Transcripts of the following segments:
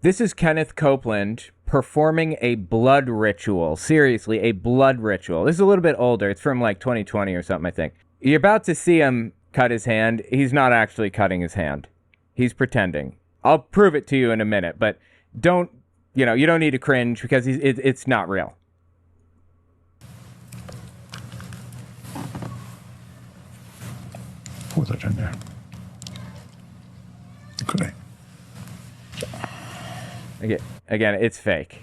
This is Kenneth Copeland performing a blood ritual. Seriously, a blood ritual. This is a little bit older. It's from like 2020 or something, I think. You're about to see him cut his hand. He's not actually cutting his hand. He's pretending. I'll prove it to you in a minute, but you don't need to cringe because it's not real. Pour that in there. Okay. Again, it's fake.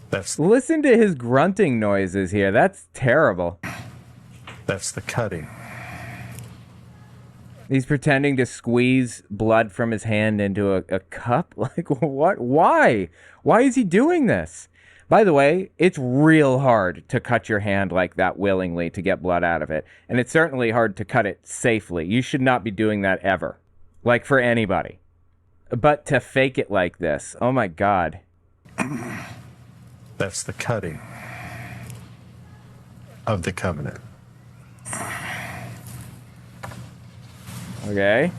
That's Listen to his grunting noises here. That's terrible. the cutting. He's pretending to squeeze blood from his hand into a cup. Like, what? Why? Why is he doing this? By the way, it's real hard to cut your hand like that willingly to get blood out of it. And it's certainly hard to cut it safely. You should not be doing that ever. Like, for anybody. But to fake it like this, oh my God. That's the cutting of the covenant. Okay.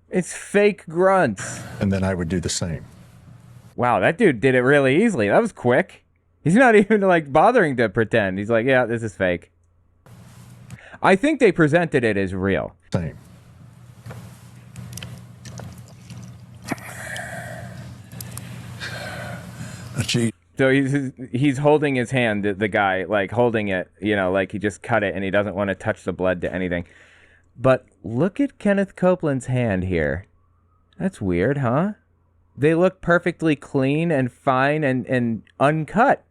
It's fake grunts. And then I would do the same. Wow, that dude did it really easily. That was quick. He's not even like bothering to pretend. He's like, yeah, this is fake. I think they presented it as real. Same. So he's holding his hand, the guy, like holding it, like he just cut it and he doesn't want to touch the blood to anything. But look at Kenneth Copeland's hand here. That's weird, huh? They look perfectly clean and fine and uncut.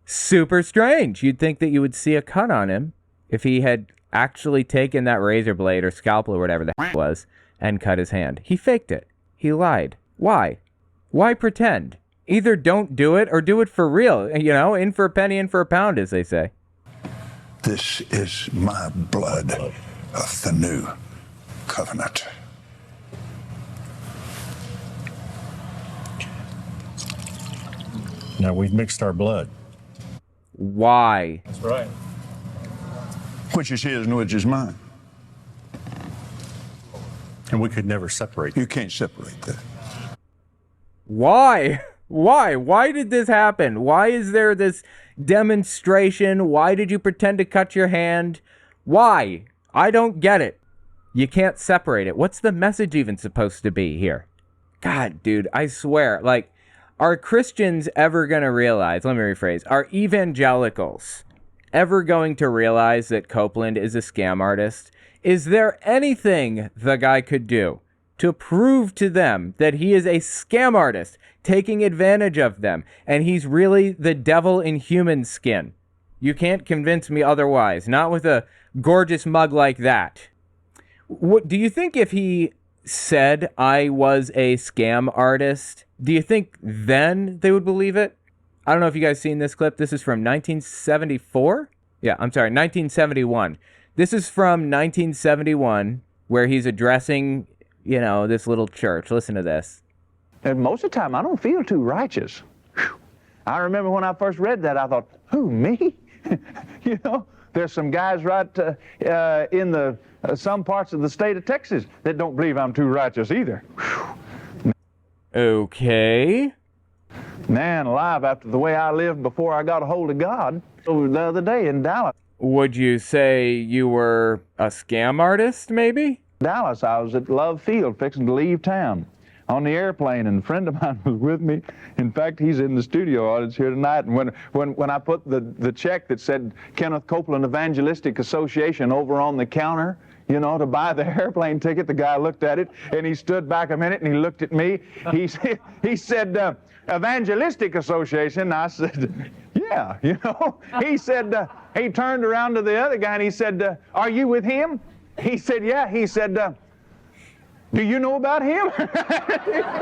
Super strange. You'd think that you would see a cut on him if he had actually taken that razor blade or scalpel or whatever the heck it was and cut his hand. He faked it. He lied. Why? Why pretend? Either don't do it or do it for real. In for a penny, in for a pound, as they say. This is my blood of the new covenant. Now we've mixed our blood. Why? That's right. Which is his and which is mine. And we could never separate. You can't separate that. Why? Why? Why did this happen? Why is there this demonstration? Why did you pretend to cut your hand? Why? I don't get it. You can't separate it. What's the message even supposed to be here? God, dude, I swear, like, are Christians ever going to realize, let me rephrase, are evangelicals ever going to realize that Copeland is a scam artist? Is there anything the guy could do to prove to them that he is a scam artist, taking advantage of them, and he's really the devil in human skin? You can't convince me otherwise, not with a gorgeous mug like that. What do you think if he said I was a scam artist, do you think then they would believe it? I don't know if you guys seen this clip. This is from 1974. Yeah, I'm sorry, 1971. This is from 1971 where he's addressing, this little church. Listen to this. And most of the time, I don't feel too righteous. Whew. I remember when I first read that, I thought, who, me? There's some guys right in some parts of the state of Texas that don't believe I'm too righteous either. Whew. Okay. Man alive, after the way I lived before I got a hold of God, over the other day in Dallas. Would you say you were a scam artist, maybe? Dallas, I was at Love Field fixing to leave town on the airplane, and a friend of mine was with me. In fact, he's in the studio audience here tonight. And when I put the check that said Kenneth Copeland Evangelistic Association over on the counter, to buy the airplane ticket, the guy looked at it, and he stood back a minute, and he looked at me. He said, Evangelistic Association. I said, yeah, He said, he turned around to the other guy, and he said, are you with him? He said, yeah. He said, do you know about him?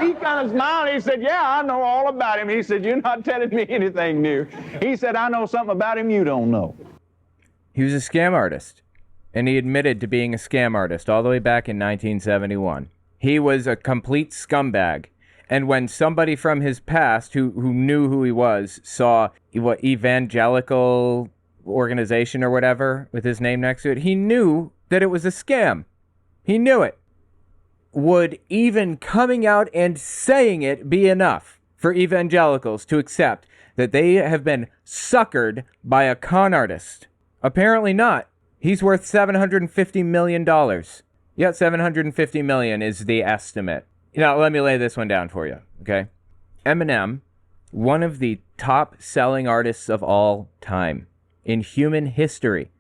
He kind of smiled. He said, yeah, I know all about him. He said, you're not telling me anything new. He said, I know something about him you don't know. He was a scam artist, and he admitted to being a scam artist all the way back in 1971. He was a complete scumbag. And when somebody from his past who knew who he was saw what evangelical organization or whatever with his name next to it, he knew that it was a scam. He knew it. would even coming out and saying it be enough for evangelicals to accept that they have been suckered by a con artist? Apparently not. He's worth $750 million. Yeah, $750 million is the estimate. Let me lay this one down for you, okay? Eminem, one of the top-selling artists of all time in human history,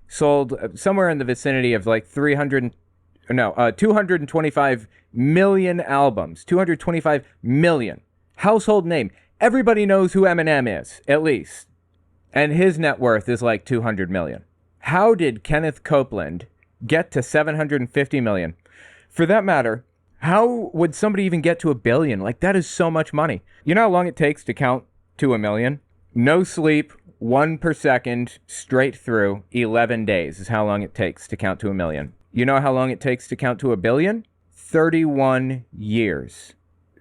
sold somewhere in the vicinity of like 225 million albums. 225 million. Household name. Everybody knows who Eminem is, at least. And his net worth is like 200 million. How did Kenneth Copeland get to 750 million? For that matter, how would somebody even get to $1 billion? Like, that is so much money. You know how long it takes to count to $1 million? No sleep, 1 per second, straight through, 11 days is how long it takes to count to $1 million. You know how long it takes to count to $1 billion? 31 years.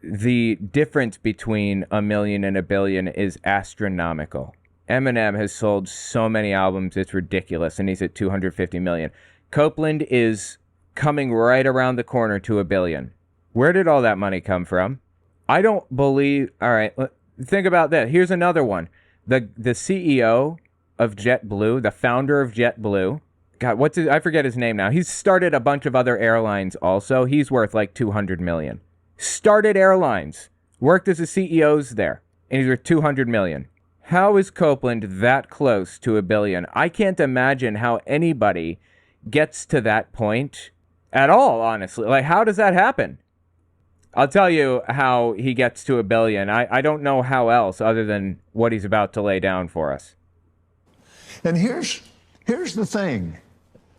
The difference between $1 million and $1 billion is astronomical. Eminem has sold so many albums, it's ridiculous, and he's at 250 million. Copeland is coming right around the corner to $1 billion. Where did all that money come from? I don't believe... All right, think about that. Here's another one. The CEO of JetBlue, the founder of JetBlue, God, I forget his name now. He's started a bunch of other airlines also. He's worth like 200 million. Started airlines, worked as a CEOs there, and he's worth 200 million. How is Copeland that close to $1 billion? I can't imagine how anybody gets to that point at all, honestly. Like, how does that happen? I'll tell you how he gets to $1 billion. I don't know how else other than what he's about to lay down for us. And here's the thing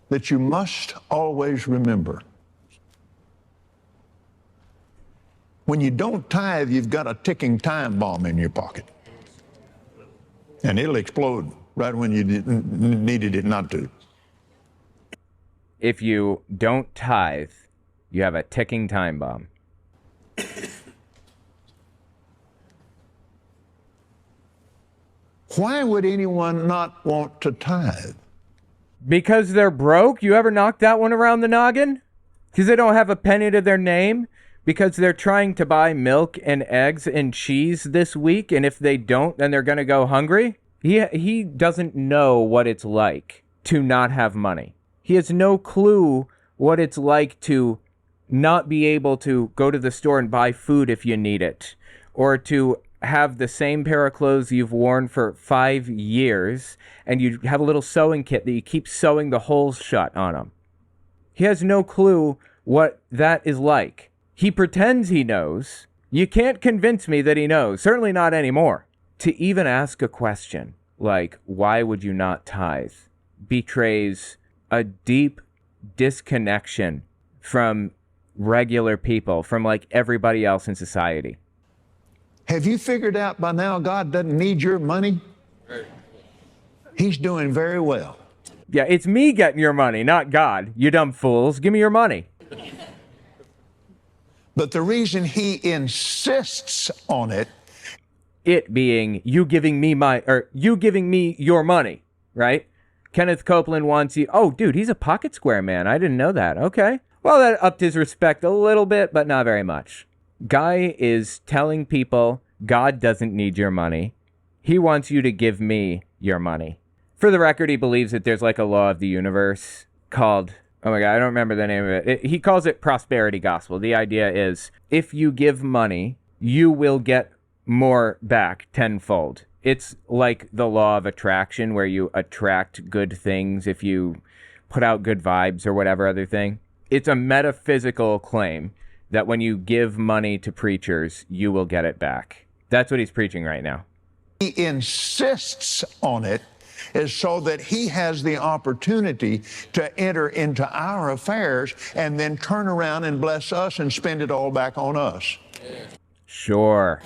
that you must always remember. When you don't tithe, you've got a ticking time bomb in your pocket. And it'll explode right when you needed it not to. If you don't tithe, you have a ticking time bomb. Why would anyone not want to tithe? Because they're broke? You ever knock that one around the noggin? Because they don't have a penny to their name? Because they're trying to buy milk and eggs and cheese this week, and if they don't, then they're going to go hungry? He doesn't know what it's like to not have money. He has no clue what it's like to not be able to go to the store and buy food if you need it, or to have the same pair of clothes you've worn for 5 years, and you have a little sewing kit that you keep sewing the holes shut on them. He has no clue what that is like. He pretends he knows. You can't convince me that he knows, certainly not anymore. To even ask a question like, why would you not tithe, betrays a deep disconnection from regular people, from like everybody else in society. Have you figured out by now God doesn't need your money? He's doing very well. Yeah, it's me getting your money, not God. You dumb fools. Give me your money. But the reason he insists on it being you giving me your money, right? Kenneth Copeland wants you. Oh, dude, he's a pocket square man. I didn't know that. Okay. Well, that upped his respect a little bit, but not very much. Guy is telling people God doesn't need your money. He wants you to give me your money. For the record, he believes that there's like a law of the universe called, oh my God, I don't remember the name of it. He calls it prosperity gospel. The idea is if you give money, you will get more back tenfold. It's like the law of attraction where you attract good things if you put out good vibes or whatever other thing. It's a metaphysical claim that when you give money to preachers, you will get it back. That's what he's preaching right now. He insists on it is so that he has the opportunity to enter into our affairs and then turn around and bless us and spend it all back on us. Sure.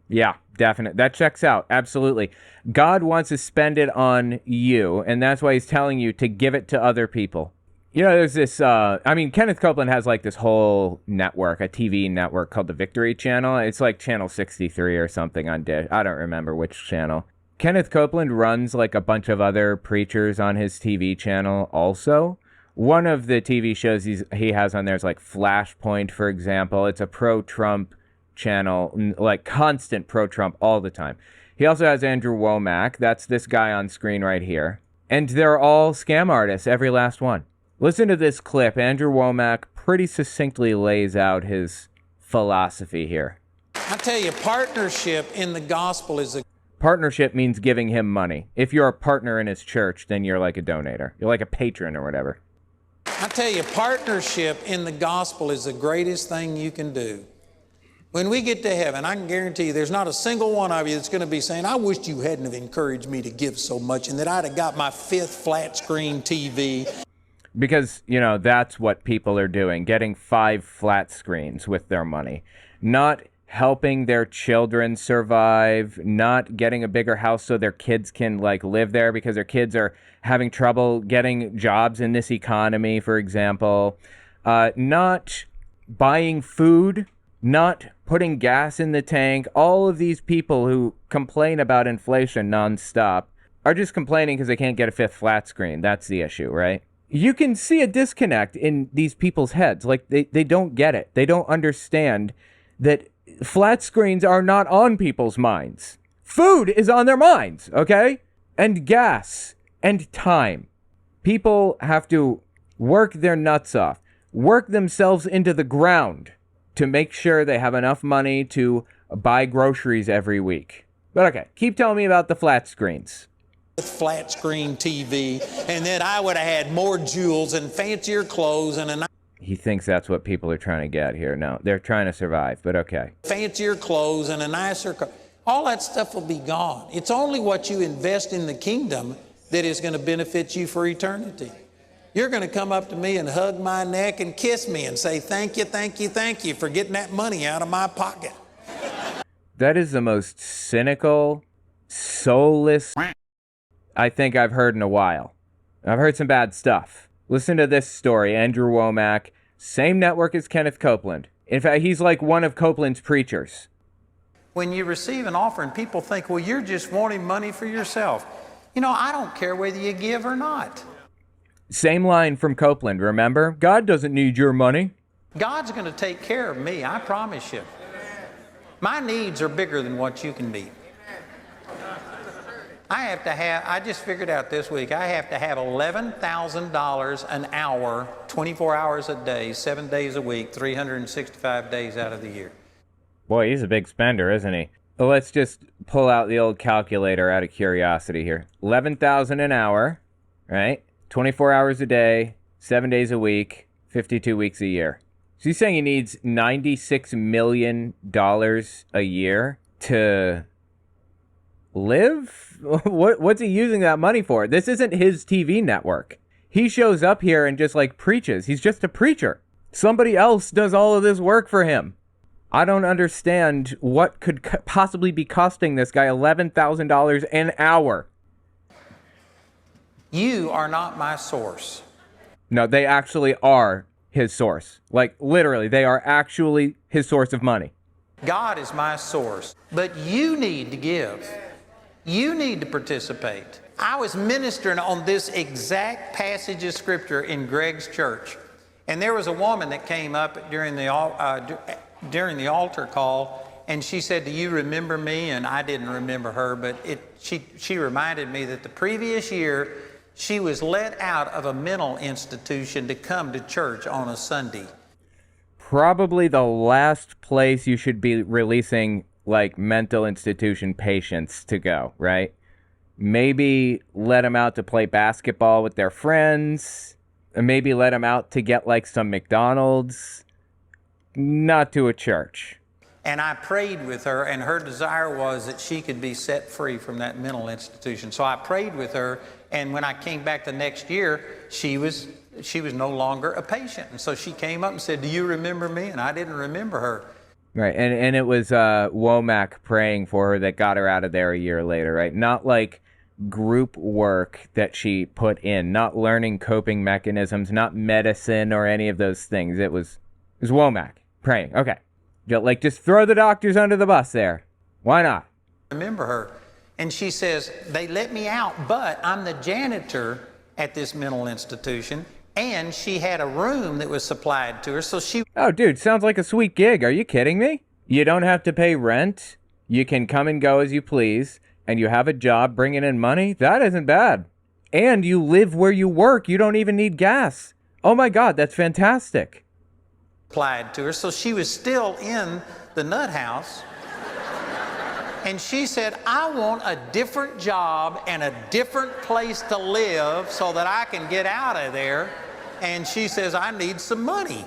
Yeah, definite. That checks out. Absolutely. God wants to spend it on you, and that's why he's telling you to give it to other people. You know, there's this, Kenneth Copeland has like this whole network, a TV network called the Victory Channel. It's like Channel 63 or something on Dish. I don't remember which channel. Kenneth Copeland runs like a bunch of other preachers on his TV channel also. One of the TV shows he has on there is like Flashpoint, for example. It's a pro-Trump channel, like constant pro-Trump all the time. He also has Andrew Womack. That's this guy on screen right here. And they're all scam artists, every last one. Listen to this clip. Andrew Womack pretty succinctly lays out his philosophy here. I tell you, partnership in the gospel is a... Partnership means giving him money. If you're a partner in his church, then you're like a donator. You're like a patron or whatever. I tell you, partnership in the gospel is the greatest thing you can do. When we get to heaven, I can guarantee you there's not a single one of you that's going to be saying, I wish you hadn't have encouraged me to give so much and that I'd have got my 5th flat screen TV. Because, you know, that's what people are doing, getting 5 flat screens with their money. Not helping their children survive, not getting a bigger house so their kids can, like, live there because their kids are having trouble getting jobs in this economy, for example. Not buying food, not putting gas in the tank. All of these people who complain about inflation nonstop are just complaining because they can't get a 5th flat screen. That's the issue, right? You can see a disconnect in these people's heads. Like, they don't get it. They don't understand that flat screens are not on people's minds. Food is on their minds, okay? And gas and time. People have to work their nuts off, work themselves into the ground to make sure they have enough money to buy groceries every week. But okay, keep telling me about the flat screens. Flat screen TV, and then I would have had more jewels and fancier clothes and a He thinks that's what people are trying to get here. No, they're trying to survive, but okay. fancier clothes and a nicer car. All that stuff will be gone. It's only what you invest in the kingdom that is going to benefit you for eternity. You're going to come up to me and hug my neck and kiss me and say, thank you, thank you, thank you for getting that money out of my pocket. That is the most cynical, soulless I think I've heard in a while. I've heard some bad stuff. Listen to this story. Andrew Womack, same network as Kenneth Copeland. In fact, he's like one of Copeland's preachers. When you receive an offering, people think, well, you're just wanting money for yourself. You know, I don't care whether you give or not. Same line from Copeland, remember? God doesn't need your money. God's going to take care of me, I promise you. My needs are bigger than what you can meet. I just figured out this week, I have to have $11,000 an hour, 24 hours a day, 7 days a week, 365 days out of the year. Boy, he's a big spender, isn't he? Well, let's just pull out the old calculator out of curiosity here. $11,000 an hour, right? 24 hours a day, 7 days a week, 52 weeks a year. So he's saying he needs $96 million a year to live? What's he using that money for? This isn't his TV network. He shows up here and just like preaches. He's just a preacher. Somebody else does all of this work for him. I don't understand what could possibly be costing this guy $11,000 an hour. You are not my source. No, they actually are his source. Like, literally, they are actually his source of money. God is my source. But you need to give. You need to participate. I was ministering on this exact passage of Scripture in Greg's church. And there was a woman that came up during the altar call, and she said, do you remember me? And I didn't remember her, but she reminded me that the previous year, she was let out of a mental institution to come to church on a Sunday. Probably the last place you should be releasing, like, mental institution patients to go, right? Maybe let them out to play basketball with their friends. Or maybe let them out to get, like, some McDonald's. Not to a church. And I prayed with her, and her desire was that she could be set free from that mental institution. So I prayed with her, and when I came back the next year, she was no longer a patient. And so she came up and said, do you remember me? And I didn't remember her. Right, and it was Womack praying for her that got her out of there a year later, right? Not like group work that she put in, not learning coping mechanisms, not medicine or any of those things. It was Womack praying. Okay. Like, just throw the doctors under the bus there. Why not? Remember her. And she says, they let me out, but I'm the janitor at this mental institution, And she had a room that was supplied to her, so she... Oh, dude, sounds like a sweet gig. Are you kidding me? You don't have to pay rent. You can come and go as you please, and you have a job bringing in money. That isn't bad. And you live where you work. You don't even need gas. Oh my God, that's fantastic. Applied to her, so she was still in the nut house. And she said, I want a different job and a different place to live so that I can get out of there. And she says, I need some money.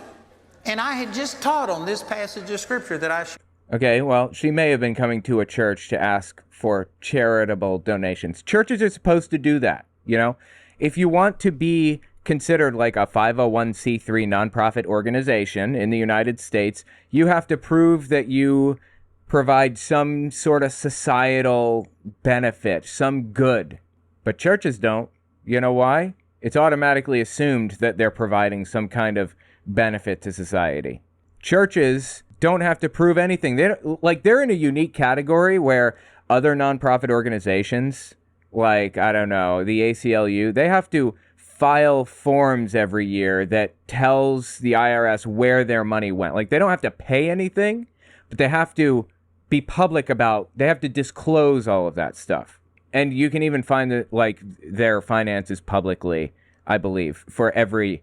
And I had just taught on this passage of scripture that I... Okay, well, she may have been coming to a church to ask for charitable donations. Churches are supposed to do that, you know? If you want to be considered like a 501c3 nonprofit organization in the United States, you have to prove that you provide some sort of societal benefit, some good. But churches don't. You know why? It's automatically assumed that they're providing some kind of benefit to society. Churches don't have to prove anything. They're in a unique category where other nonprofit organizations, like, I don't know, the ACLU, they have to file forms every year that tells the IRS where their money went. Like, they don't have to pay anything, but they have to be public about, they have to disclose all of that stuff. And you can even find that, like, their finances publicly, I believe, for every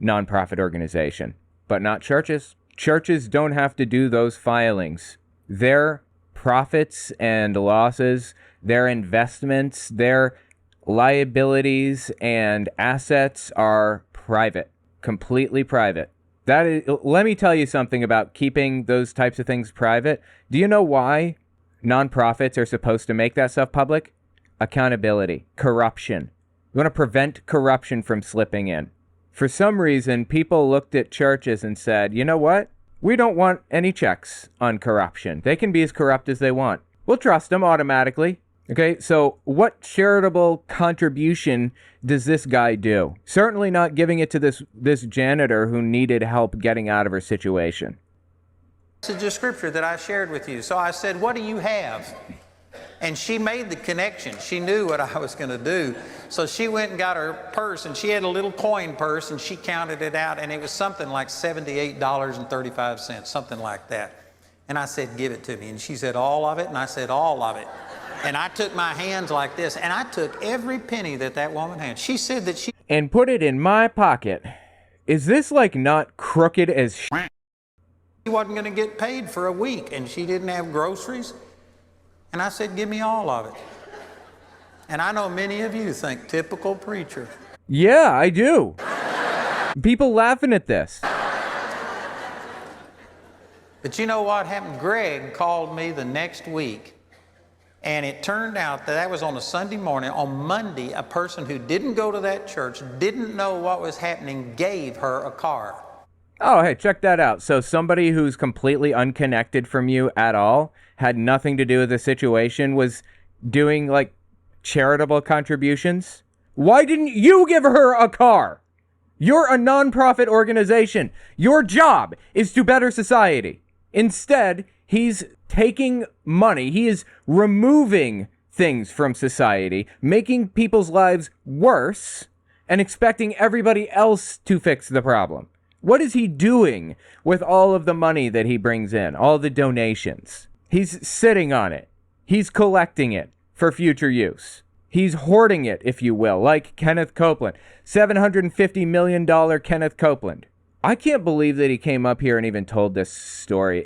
nonprofit organization, but not churches. Churches don't have to do those filings. Their profits and losses, their investments, their liabilities and assets are private, completely private. That is, let me tell you something about keeping those types of things private. Do you know why nonprofits are supposed to make that stuff public? Accountability, corruption. You want to prevent corruption from slipping in. For some reason, people looked at churches and said, you know what? We don't want any checks on corruption. They can be as corrupt as they want. We'll trust them automatically. Okay, so what charitable contribution does this guy do? Certainly not giving it to this janitor who needed help getting out of her situation. Passage of scripture that I shared with you. So I said, what do you have? And she made the connection. She knew what I was going to do. So she went and got her purse, and she had a little coin purse, and she counted it out, and it was something like $78.35, something like that. And I said, give it to me. And she said, all of it? And I said, all of it. And I took my hands like this, and I took every penny that woman had. She said that she... And put it in my pocket. Is this, like, not crooked as shit? She wasn't going to get paid for a week, and she didn't have groceries. And I said, give me all of it. And I know many of you think, typical preacher. Yeah, I do. People laughing at this. But you know what happened? Greg called me the next week, and it turned out that was on a Sunday morning. On Monday, a person who didn't go to that church, didn't know what was happening, gave her a car. Oh, hey, check that out. So somebody who's completely unconnected from you at all, had nothing to do with the situation, was doing, like, charitable contributions? Why didn't you give her a car? You're a nonprofit organization. Your job is to better society. Instead, he's taking money. He is removing things from society, making people's lives worse, and expecting everybody else to fix the problem. What is he doing with all of the money that he brings in, all the donations? He's sitting on it. He's collecting it for future use. He's hoarding it, if you will, like Kenneth Copeland. $750 million Kenneth Copeland. I can't believe that he came up here and even told this story.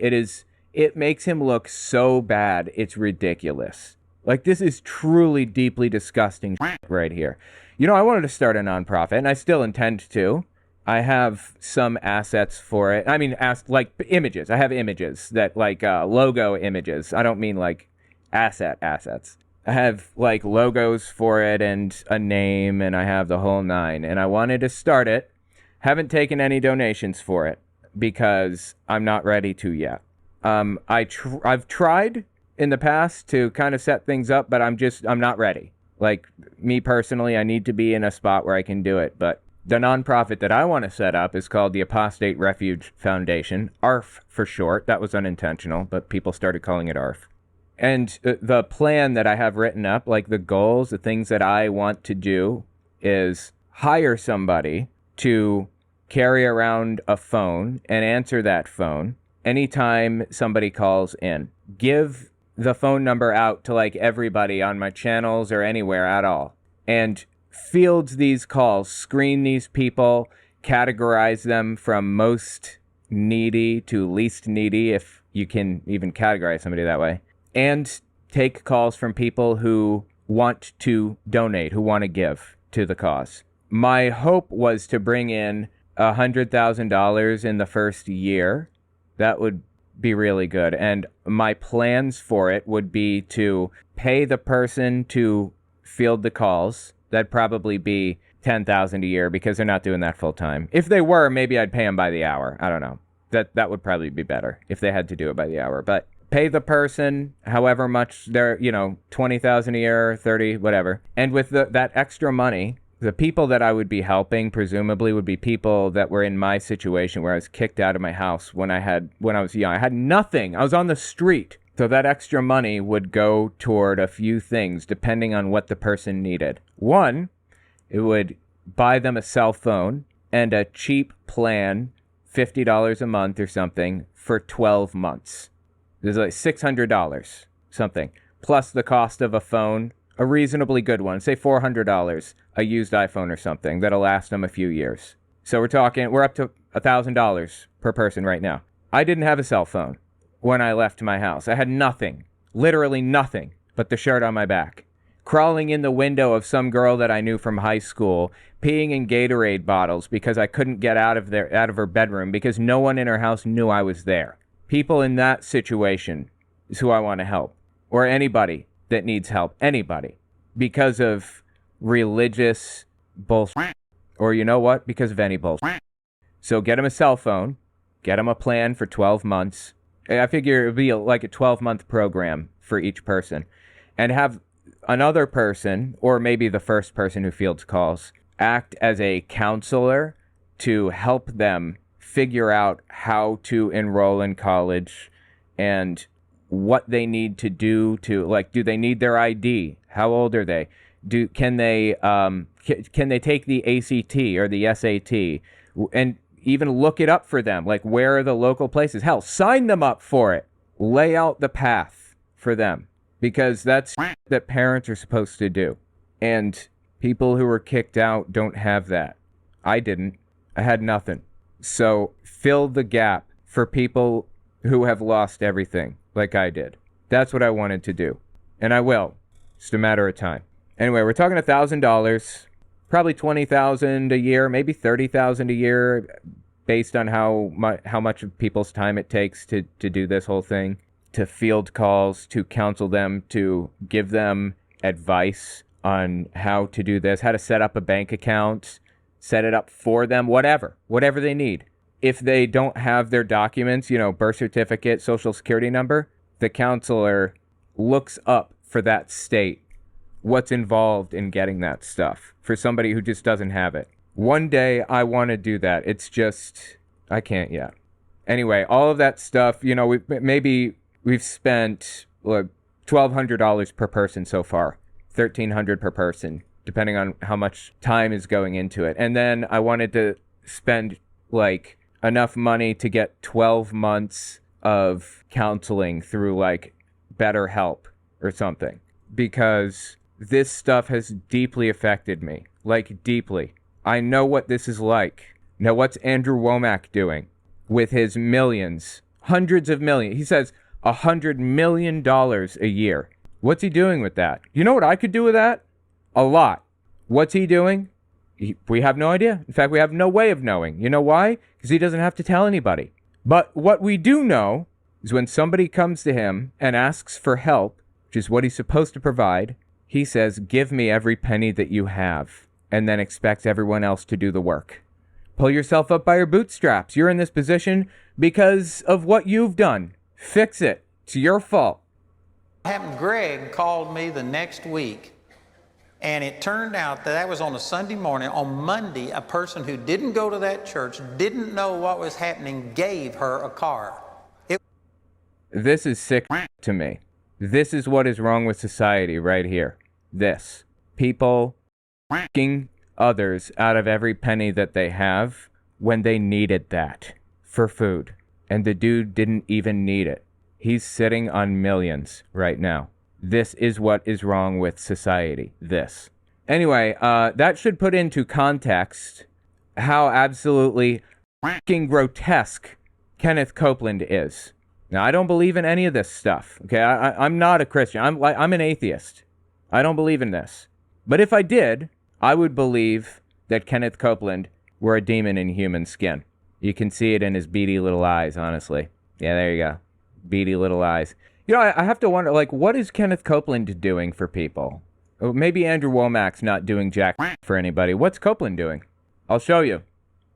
It makes him look so bad, it's ridiculous. Like, this is truly deeply disgusting right here. You know, I wanted to start a nonprofit, and I still intend to. I have some assets for it. I mean, like images. I have images that, like, logo images. I don't mean like assets. I have like logos for it and a name, and I have the whole nine. And I wanted to start it. Haven't taken any donations for it because I'm not ready to yet. I've tried in the past to kind of set things up, but I'm not ready. Like, me personally, I need to be in a spot where I can do it, but the nonprofit that I want to set up is called the Apostate Refuge Foundation, ARF for short. That was unintentional, but people started calling it ARF. And the plan that I have written up, like the goals, the things that I want to do, is hire somebody to carry around a phone and answer that phone anytime somebody calls in. Give the phone number out to like everybody on my channels or anywhere at all. And field these calls, screen these people, categorize them from most needy to least needy, if you can even categorize somebody that way. And take calls from people who want to donate, who want to give to the cause. My hope was to bring in $100,000 in the first year. That would be really good. And my plans for it would be to pay the person to field the calls. That'd probably be $10,000 a year because they're not doing that full time. If they were, maybe I'd pay them by the hour. I don't know. That would probably be better if they had to do it by the hour. But pay the person however much they're, $20,000 a year, 30, whatever. And with that extra money, the people that I would be helping presumably would be people that were in my situation where I was kicked out of my house when I was young. I had nothing. I was on the street. So that extra money would go toward a few things depending on what the person needed. One, it would buy them a cell phone and a cheap plan, $50 a month or something, for 12 months. There's like $600 something, plus the cost of a phone, a reasonably good one, say $400, a used iPhone or something that'll last them a few years. So we're up to $1,000 per person right now. I didn't have a cell phone when I left my house. I had nothing, literally nothing, but the shirt on my back. Crawling in the window of some girl that I knew from high school, peeing in Gatorade bottles because I couldn't get out of her bedroom because no one in her house knew I was there. People in that situation is who I want to help. Or anybody that needs help. Anybody. Because of religious bullshit. Or you know what? Because of any bullshit. So get them a cell phone. Get them a plan for 12 months. I figure it would be like a 12-month program for each person. And have another person, or maybe the first person who fields calls, act as a counselor to help them figure out how to enroll in college and what they need to do do they need their ID? How old are they? Can they take the ACT or the SAT and even look it up for them? Like, where are the local places? Hell, sign them up for it. Lay out the path for them, because that's that parents are supposed to do. And people who were kicked out don't have that. I didn't. I had nothing. So fill the gap for people who have lost everything like I did. That's what I wanted to do. And I will. It's a matter of time. Anyway, we're talking $1,000, probably $20,000 a year, maybe $30,000 a year, based on how much of people's time it takes to do this whole thing, to field calls, to counsel them, to give them advice on how to do this, how to set up a bank account, set it up for them, whatever they need. If they don't have their documents, birth certificate, social security number, the counselor looks up for that state what's involved in getting that stuff for somebody who just doesn't have it. One day I want to do that. It's just, I can't yet. Anyway, all of that stuff, we've spent $1,200 per person so far, $1,300 per person, depending on how much time is going into it. And then I wanted to spend enough money to get 12 months of counseling through BetterHelp or something, because this stuff has deeply affected me, deeply. I know what this is like. Now, what's Andrew Womack doing with his millions, hundreds of millions? He says $100 million a year. What's he doing with that? You know what I could do with that? A lot. What's he doing? We have no idea. In fact, we have no way of knowing. You know why? Because he doesn't have to tell anybody. But what we do know is when somebody comes to him and asks for help, which is what he's supposed to provide, he says, "Give me every penny that you have," and then expects everyone else to do the work. Pull yourself up by your bootstraps. You're in this position because of what you've done. Fix it. It's your fault. Greg called me the next week, and it turned out that was on a Sunday morning. On Monday, a person who didn't go to that church, didn't know what was happening, gave her a car. This is sick to me. This is what is wrong with society right here. This. People others out of every penny that they have when they needed that for food. And the dude didn't even need it. He's sitting on millions right now. This is what is wrong with society. This. Anyway, that should put into context how absolutely fucking grotesque Kenneth Copeland is. Now, I don't believe in any of this stuff. Okay, I'm not a Christian. I'm an atheist. I don't believe in this. But if I did, I would believe that Kenneth Copeland were a demon in human skin. You can see it in his beady little eyes, honestly. Yeah, there you go. Beady little eyes. You know, I have to wonder, like, what is Kenneth Copeland doing for people? Maybe Andrew Womack's not doing jack for anybody. What's Copeland doing? I'll show you.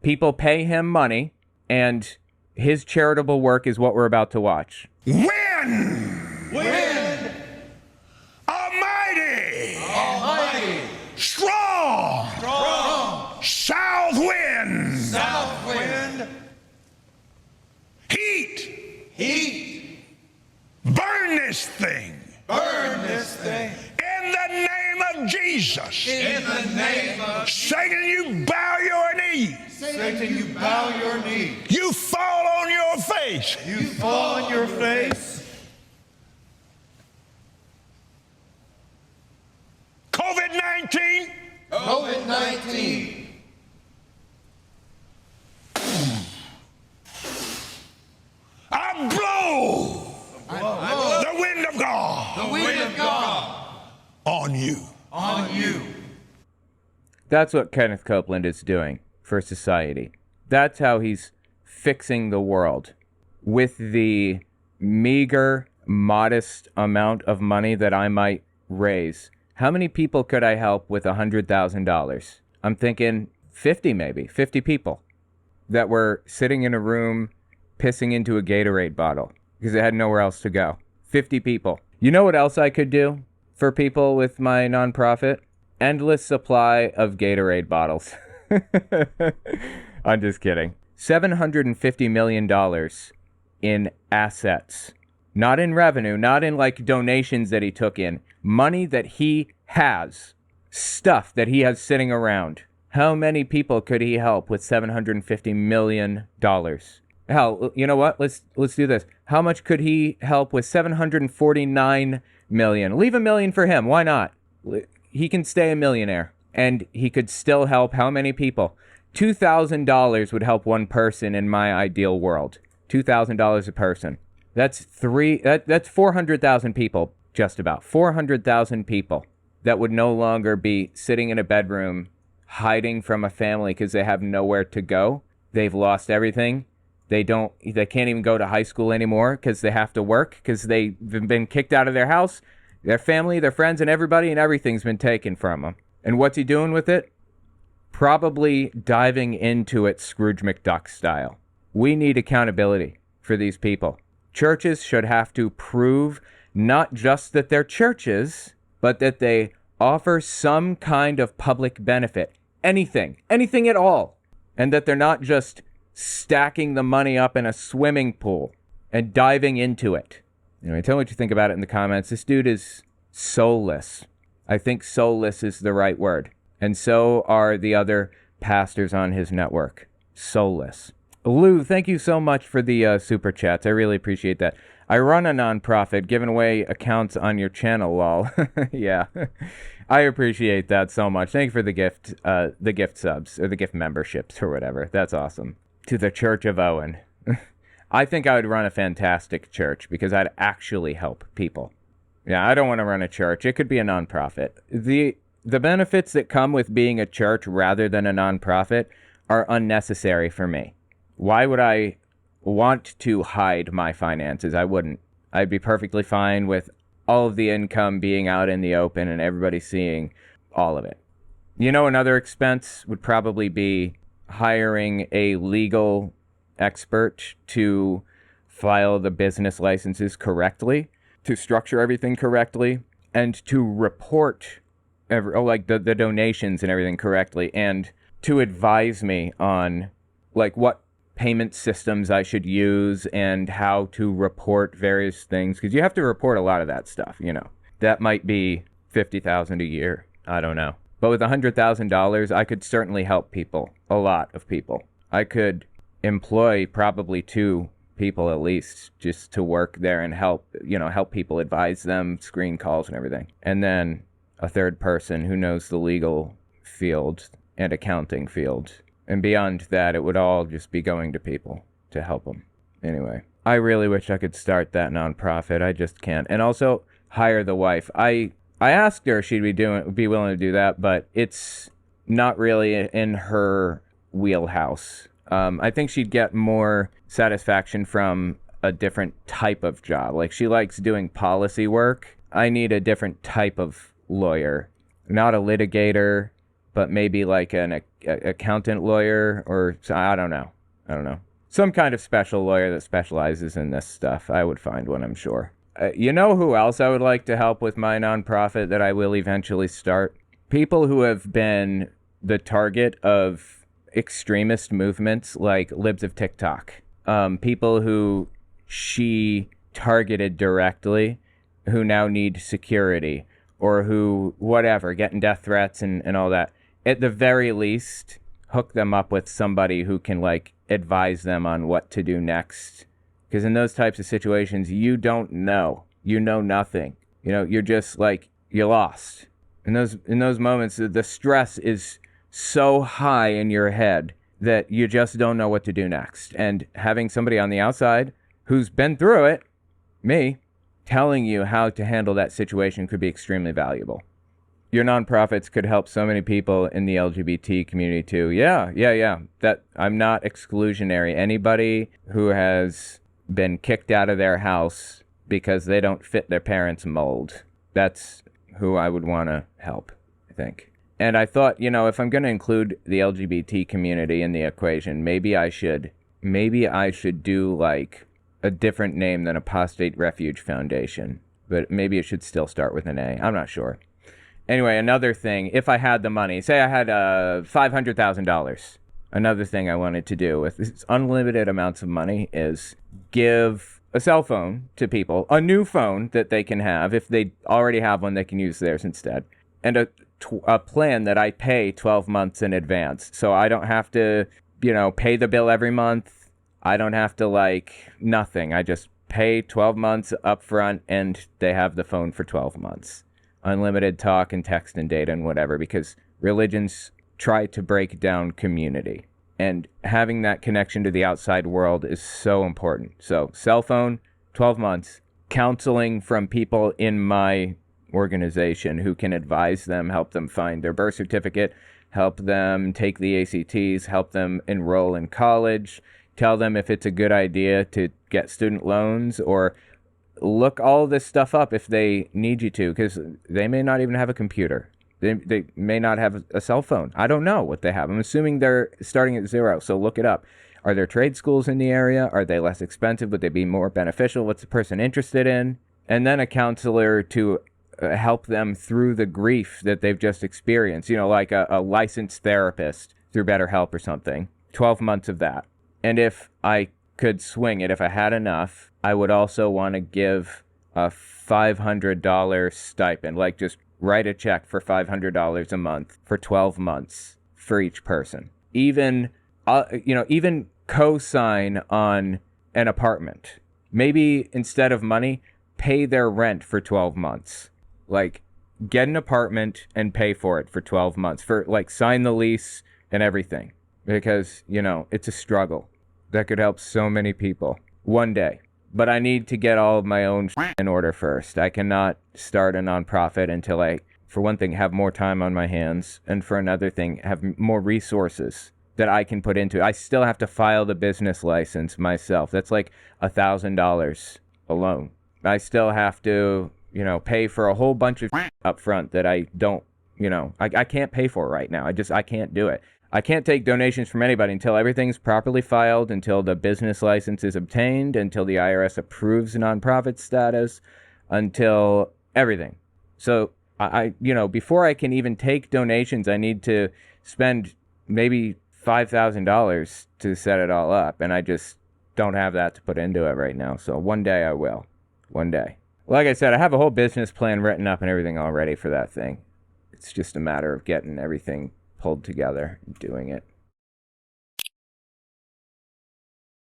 People pay him money, and his charitable work is what we're about to watch. Win! Win! Almighty! Almighty! Strong! Strong! South wind! South wind! Heat! Heat! Burn this thing! Burn this thing! In the name of Jesus! In the name of Satan, you bow your knee! Satan, you bow your knee. You fall on your face! You fall on your face. COVID-19! COVID-19. I blow the wind of God The wind of God on you. on you. That's what Kenneth Copeland is doing for society. That's how he's fixing the world. With the meager, modest amount of money that I might raise, how many people could I help with $100,000? I'm thinking 50 maybe, 50 people that were sitting in a room pissing into a Gatorade bottle because they had nowhere else to go. 50 people. You know what else I could do for people with my nonprofit? Endless supply of Gatorade bottles. I'm just kidding. $750 million in assets. Not in revenue, not in like donations that he took in. Money that he has. Stuff that he has sitting around. How many people could he help with $750 million? Hell, you know what? Let's do this. How much could he help with $749 million? Leave $1 million for him. Why not? He can stay a millionaire. And he could still help how many people? $2,000 would help one person in my ideal world. $2,000 a person. That's 400,000 people, just about. 400,000 people that would no longer be sitting in a bedroom hiding from a family because they have nowhere to go. They've lost everything. They can't even go to high school anymore because they have to work because they've been kicked out of their house, their family, their friends, and everybody, and everything's been taken from them. And what's he doing with it? Probably diving into it Scrooge McDuck style. We need accountability for these people. Churches should have to prove not just that they're churches, but that they offer some kind of public benefit. Anything at all. And that they're not just stacking the money up in a swimming pool and diving into it. Anyway, tell me what you think about it in the comments. This dude is soulless. I think soulless is the right word. And so are the other pastors on his network. Soulless. Lou, thank you so much for the super chats. I really appreciate that. I run a nonprofit, giving away accounts on your channel, lol. Yeah, I appreciate that so much. Thank you for the gift subs, or the gift memberships, or whatever. That's awesome. To the Church of Owen. I think I would run a fantastic church because I'd actually help people. Yeah, I don't want to run a church. It could be a nonprofit. The benefits that come with being a church rather than a nonprofit are unnecessary for me. Why would I want to hide my finances? I wouldn't. I'd be perfectly fine with all of the income being out in the open and everybody seeing all of it. You know, another expense would probably be hiring a legal expert to file the business licenses correctly, to structure everything correctly, and to report the donations and everything correctly, and to advise me on like what payment systems I should use and how to report various things, because you have to report a lot of that stuff, you know. That might be $50,000 a year. I don't know. But with $100,000, I could certainly help people, a lot of people. I could employ probably 2 people at least just to work there and help people, advise them, screen calls and everything. And then a third person who knows the legal field and accounting field. And beyond that, it would all just be going to people to help them. Anyway, I really wish I could start that nonprofit. I just can't. And also hire the wife. I asked her if she'd be willing to do that, but it's not really in her wheelhouse. I think she'd get more satisfaction from a different type of job. Like, she likes doing policy work. I need a different type of lawyer, not a litigator, but maybe like an accountant lawyer, or I don't know. Some kind of special lawyer that specializes in this stuff. I would find one, I'm sure. You know who else I would like to help with my nonprofit that I will eventually start? People who have been the target of extremist movements like Libs of TikTok. People who she targeted directly, who now need security, or who, whatever, getting death threats and all that. At the very least, hook them up with somebody who can, like, advise them on what to do next. Because in those types of situations, you don't know. You know nothing. You're just like, you're lost. In those moments, the stress is so high in your head that you just don't know what to do next. And having somebody on the outside who's been through it, me, telling you how to handle that situation could be extremely valuable. Your nonprofits could help so many people in the LGBT community too. Yeah. That I'm not exclusionary. Anybody who has been kicked out of their house because they don't fit their parents' mold, that's who I would want to help, I think. And I thought, if I'm going to include the LGBT community in the equation, maybe I should do like a different name than Apostate Refuge Foundation, but maybe it should still start with an A. I'm not sure. Anyway, another thing, if I had the money, say I had $500,000, another thing I wanted to do with unlimited amounts of money is give a cell phone to people, a new phone that they can have. If they already have one, they can use theirs instead. And a plan that I pay 12 months in advance. So I don't have to, pay the bill every month. I don't have to, nothing. I just pay 12 months up front and they have the phone for 12 months. Unlimited talk and text and data and whatever, because religions try to break down community. And having that connection to the outside world is so important. So cell phone, 12 months, counseling from people in my organization who can advise them, help them find their birth certificate, help them take the ACTs, help them enroll in college, tell them if it's a good idea to get student loans, or look all this stuff up if they need you to, because they may not even have a computer. They may not have a cell phone. I don't know what they have. I'm assuming they're starting at zero, so look it up. Are there trade schools in the area? Are they less expensive? Would they be more beneficial? What's the person interested in? And then a counselor to help them through the grief that they've just experienced, like a licensed therapist through BetterHelp or something. 12 months of that. And if I could swing it, if I had enough, I would also want to give a $500 stipend, like just write a check for $500 a month for 12 months for each person. Even co-sign on an apartment. Maybe instead of money, pay their rent for 12 months. Like, get an apartment and pay for it for 12 months. Sign the lease and everything. Because, it's a struggle. That could help so many people one day. But I need to get all of my own in order first. I cannot start a nonprofit until I, for one thing, have more time on my hands, and for another thing, have more resources that I can put into it. I still have to file the business license myself. That's like $1,000 alone. I still have to, pay for a whole bunch of up front that I don't, I can't pay for right now. I can't do it. I can't take donations from anybody until everything's properly filed, until the business license is obtained, until the IRS approves nonprofit status, until everything. So I before I can even take donations, I need to spend maybe $5,000 to set it all up. And I just don't have that to put into it right now. So one day I will. One day. Like I said, I have a whole business plan written up and everything already for that thing. It's just a matter of getting everything pulled together and doing it.